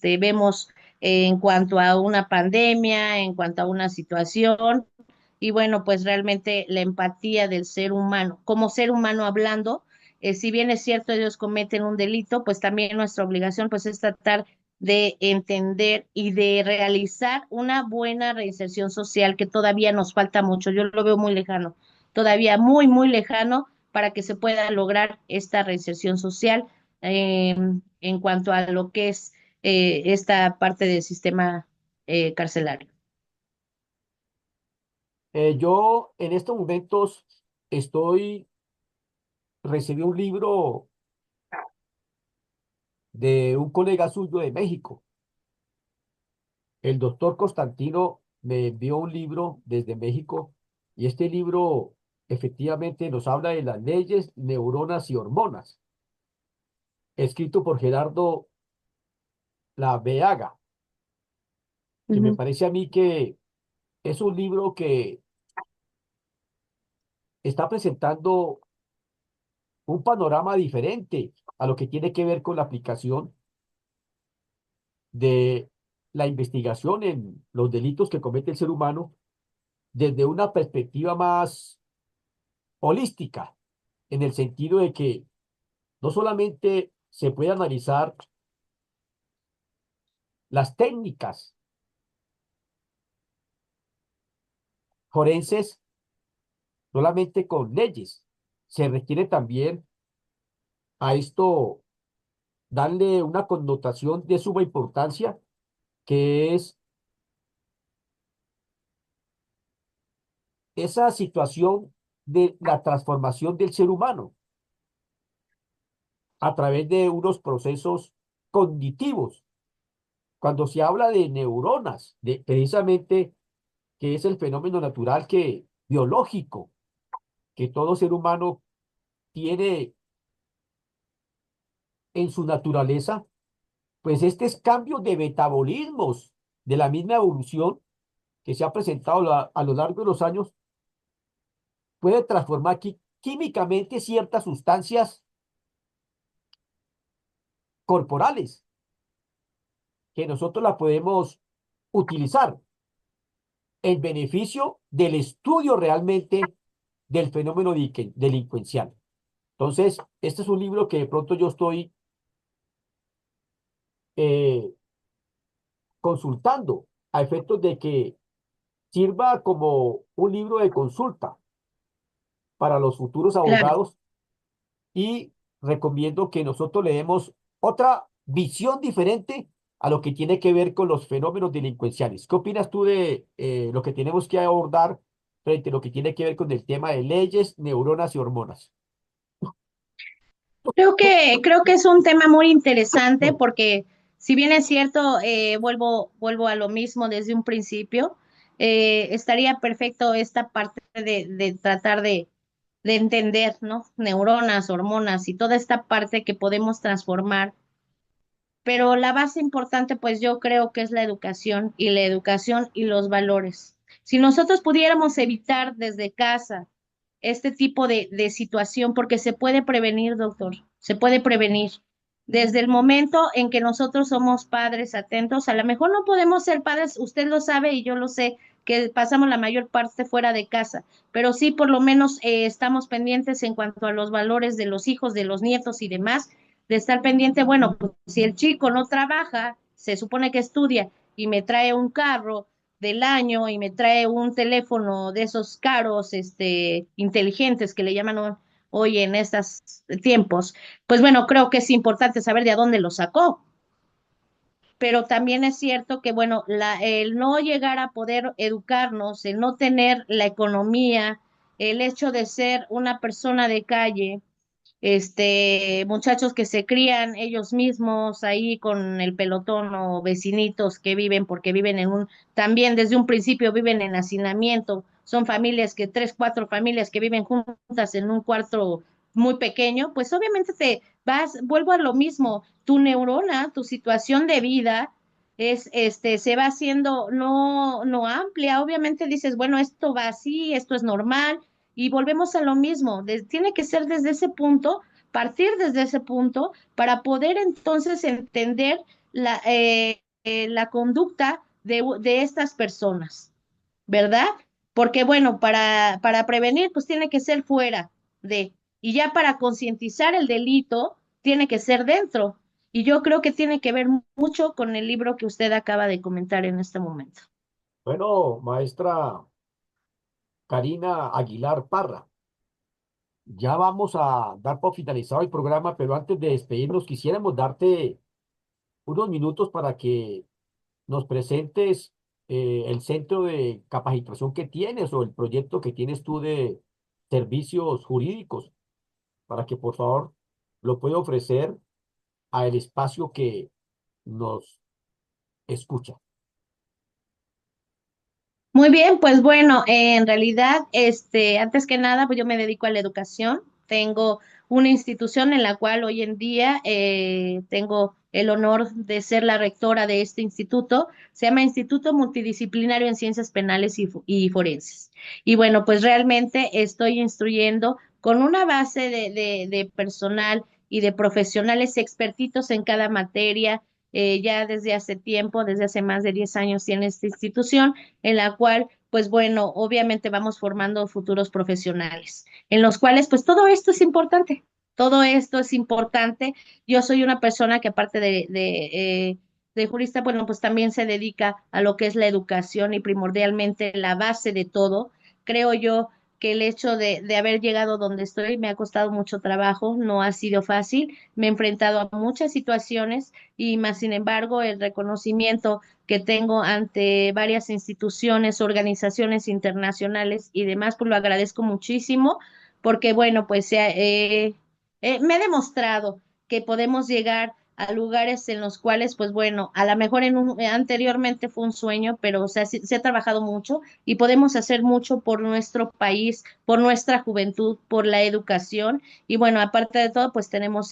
vemos en cuanto a una pandemia, en cuanto a una situación. Y bueno, pues realmente la empatía del ser humano, como ser humano hablando, si bien es cierto ellos cometen un delito, pues también nuestra obligación pues es tratar de entender y de realizar una buena reinserción social que todavía nos falta mucho. Yo lo veo muy lejano, todavía muy, muy lejano para que se pueda lograr esta reinserción social en cuanto a lo que es esta parte del sistema carcelario. Yo en estos momentos recibí un libro de un colega suyo de México. El doctor Constantino me envió un libro desde México y este libro efectivamente nos habla de las leyes, neuronas y hormonas, escrito por Gerardo La Veaga, que me Ujú. parece a mí que es un libro que está presentando un panorama diferente a lo que tiene que ver con la aplicación de la investigación en los delitos que comete el ser humano desde una perspectiva más holística, en el sentido de que no solamente se puede analizar las técnicas forenses solamente con leyes, se requiere también a esto darle una connotación de suma importancia, que es esa situación de la transformación del ser humano a través de unos procesos cognitivos. Cuando se habla de neuronas, de precisamente que es el fenómeno natural que biológico que todo ser humano tiene en su naturaleza, pues este es cambio de metabolismos de la misma evolución que se ha presentado a lo largo de los años, puede transformar químicamente ciertas sustancias corporales que nosotros la podemos utilizar en beneficio del estudio realmente del fenómeno delincuencial. Entonces, este es un libro que de pronto yo estoy eh, consultando a efectos de que sirva como un libro de consulta para los futuros Claro. abogados y recomiendo que nosotros le demos otra visión diferente a lo que tiene que ver con los fenómenos delincuenciales. ¿Qué opinas tú de lo que tenemos que abordar frente a lo que tiene que ver con el tema de leyes, neuronas y hormonas? Creo que es un tema muy interesante porque si bien es cierto, vuelvo a lo mismo desde un principio, estaría perfecto esta parte de tratar de entender, ¿no? Neuronas, hormonas y toda esta parte que podemos transformar, pero la base importante, pues yo creo que es la educación y los valores. Si nosotros pudiéramos evitar desde casa este tipo de situación, porque se puede prevenir, doctor, se puede prevenir. Desde el momento en que nosotros somos padres atentos, a lo mejor no podemos ser padres, usted lo sabe y yo lo sé, que pasamos la mayor parte fuera de casa, pero sí por lo menos estamos pendientes en cuanto a los valores de los hijos, de los nietos y demás, de estar pendiente, bueno, pues si el chico no trabaja, se supone que estudia y me trae un carro del año y me trae un teléfono de esos caros, inteligentes que le llaman hoy en estos tiempos, pues bueno, creo que es importante saber de dónde lo sacó. Pero también es cierto que, bueno, el no llegar a poder educarnos, el no tener la economía, el hecho de ser una persona de calle, muchachos que se crían ellos mismos ahí con el pelotón o vecinitos que viven porque viven también desde un principio viven en hacinamiento, son familias que tres, cuatro familias que viven juntas en un cuarto muy pequeño, pues obviamente vuelvo a lo mismo, tu neurona, tu situación de vida se va haciendo no amplia, obviamente dices, bueno, esto va así, esto es normal, y volvemos a lo mismo, tiene que ser desde ese punto, partir desde ese punto para poder entonces entender la conducta de estas personas, ¿verdad? Porque bueno, para prevenir, pues tiene que ser fuera y ya para concientizar el delito, tiene que ser dentro. Y yo creo que tiene que ver mucho con el libro que usted acaba de comentar en este momento. Bueno, maestra Karina Aguilar Parra, ya vamos a dar por finalizado el programa, pero antes de despedirnos, quisiéramos darte unos minutos para que nos presentes el centro de capacitación que tienes o el proyecto que tienes tú de servicios jurídicos, para que por favor lo pueda ofrecer al espacio que nos escucha. Muy bien, pues bueno, en realidad, antes que nada, pues yo me dedico a la educación. Tengo una institución en la cual hoy en día tengo el honor de ser la rectora de este instituto. Se llama Instituto Multidisciplinario en Ciencias Penales y Forenses. Y bueno, pues realmente estoy instruyendo con una base de personal y de profesionales expertitos en cada materia. Ya desde hace tiempo, desde hace más de 10 años tiene esta institución, en la cual, pues bueno, obviamente vamos formando futuros profesionales, en los cuales, pues todo esto es importante. Todo esto es importante. Yo soy una persona que aparte de jurista, bueno, pues también se dedica a lo que es la educación y primordialmente la base de todo. Creo yo que el hecho de haber llegado donde estoy me ha costado mucho trabajo, no ha sido fácil, me he enfrentado a muchas situaciones y más sin embargo el reconocimiento que tengo ante varias instituciones, organizaciones internacionales y demás, pues lo agradezco muchísimo porque bueno, pues me ha demostrado que podemos llegar a lugares en los cuales, pues bueno, a lo mejor anteriormente fue un sueño, pero o sea, se ha trabajado mucho y podemos hacer mucho por nuestro país, por nuestra juventud, por la educación. Y bueno, aparte de todo, pues tenemos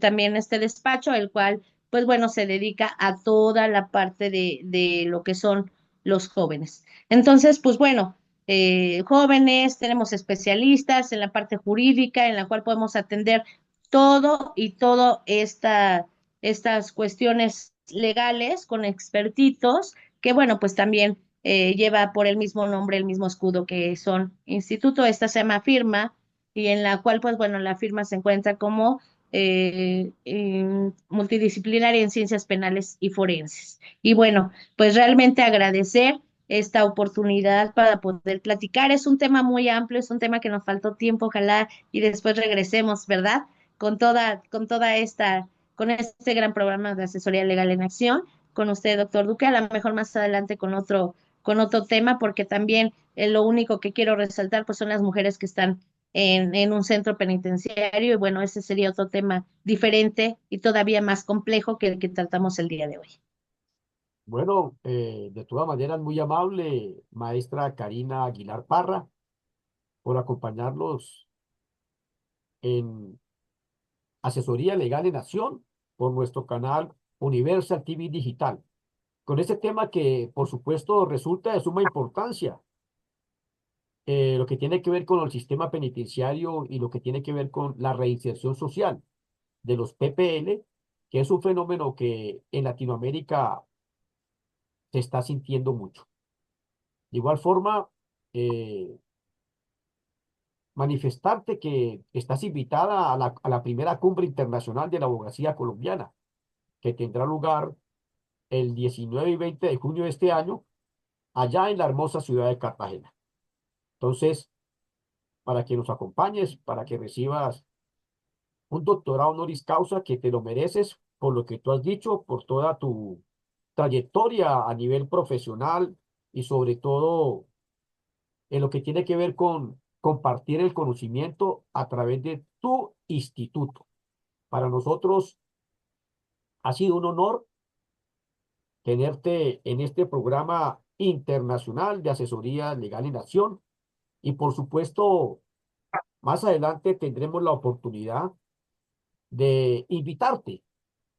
también este despacho, el cual, pues bueno, se dedica a toda la parte de lo que son los jóvenes. Entonces, pues bueno, jóvenes, tenemos especialistas en la parte jurídica, en la cual podemos atender todo y estas cuestiones legales con expertitos, que bueno, pues también lleva por el mismo nombre, el mismo escudo que son instituto. Esta se llama firma y en la cual, pues bueno, la firma se encuentra como multidisciplinaria en ciencias penales y forenses. Y bueno, pues realmente agradecer esta oportunidad para poder platicar. Es un tema muy amplio, es un tema que nos faltó tiempo, ojalá y después regresemos, ¿verdad? Con este gran programa de asesoría legal en acción, con usted, doctor Duque, a lo mejor más adelante con otro tema, porque también lo único que quiero resaltar, pues son las mujeres que están en un centro penitenciario, y bueno, ese sería otro tema diferente y todavía más complejo que el que tratamos el día de hoy. Bueno, de todas maneras, muy amable, maestra Karina Aguilar Parra, por acompañarnos en Asesoría Legal en Acción por nuestro canal Universal TV Digital. Con este tema que, por supuesto, resulta de suma importancia, lo que tiene que ver con el sistema penitenciario y lo que tiene que ver con la reinserción social de los PPL, que es un fenómeno que en Latinoamérica se está sintiendo mucho. De igual forma, eh, manifestarte que estás invitada a la primera cumbre internacional de la abogacía colombiana, que tendrá lugar el 19 y 20 de junio de este año, allá en la hermosa ciudad de Cartagena. Entonces, para que nos acompañes, para que recibas un doctorado honoris causa que te lo mereces por lo que tú has dicho, por toda tu trayectoria a nivel profesional y sobre todo en lo que tiene que ver con compartir el conocimiento a través de tu instituto. Para nosotros ha sido un honor tenerte en este programa internacional de asesoría legal en acción y por supuesto más adelante tendremos la oportunidad de invitarte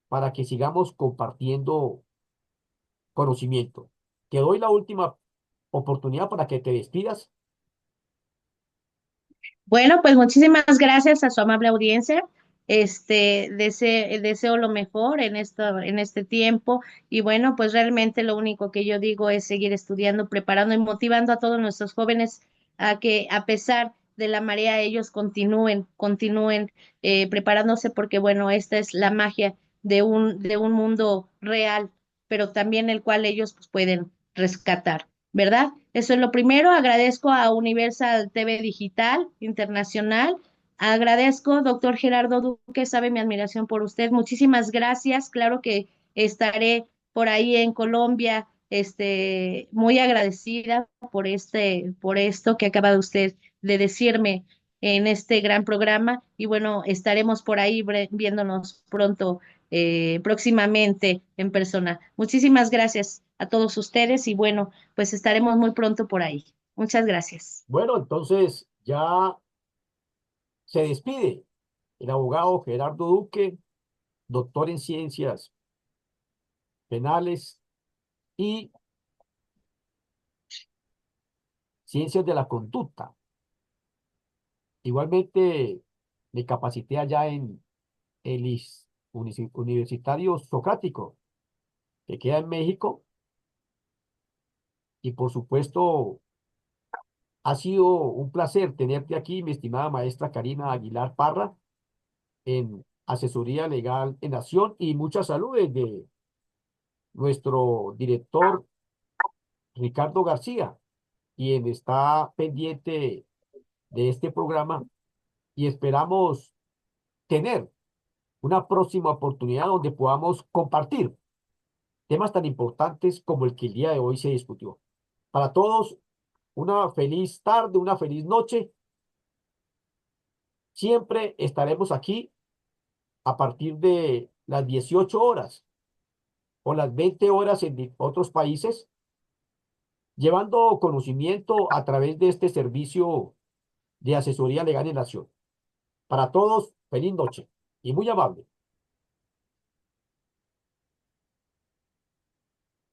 para que sigamos compartiendo conocimiento. Te doy la última oportunidad para que te despidas. Bueno, pues muchísimas gracias a su amable audiencia. Deseo lo mejor en este tiempo. Y bueno, pues realmente lo único que yo digo es seguir estudiando, preparando y motivando a todos nuestros jóvenes a que a pesar de la marea, ellos continúen preparándose porque bueno, esta es la magia de un mundo real, pero también el cual ellos pues, pueden rescatar. ¿Verdad? Eso es lo primero. Agradezco a Universal TV Digital Internacional. Agradezco, doctor Gerardo Duque, sabe mi admiración por usted. Muchísimas gracias. Claro que estaré por ahí en Colombia, muy agradecida por esto que acaba de usted de decirme en este gran programa. Y bueno, estaremos por ahí viéndonos pronto, próximamente en persona. Muchísimas gracias a todos ustedes y bueno, pues estaremos muy pronto por ahí. Muchas gracias. Bueno, entonces ya se despide el abogado Gerardo Duque doctor en ciencias penales y ciencias de la conducta. Igualmente, me capacité allá en el Universitario Socrático, que queda en México, y por supuesto, ha sido un placer tenerte aquí, mi estimada maestra Karina Aguilar Parra, en Asesoría Legal en Acción, y mucha salud desde nuestro director Ricardo García, quien está pendiente de este programa, y esperamos tener una próxima oportunidad donde podamos compartir temas tan importantes como el que el día de hoy se discutió. Para todos, una feliz tarde, una feliz noche. Siempre estaremos aquí a partir de las 18 horas o las 20 horas en otros países, llevando conocimiento a través de este servicio de asesoría legal en la acción. Para todos, feliz noche y muy amable.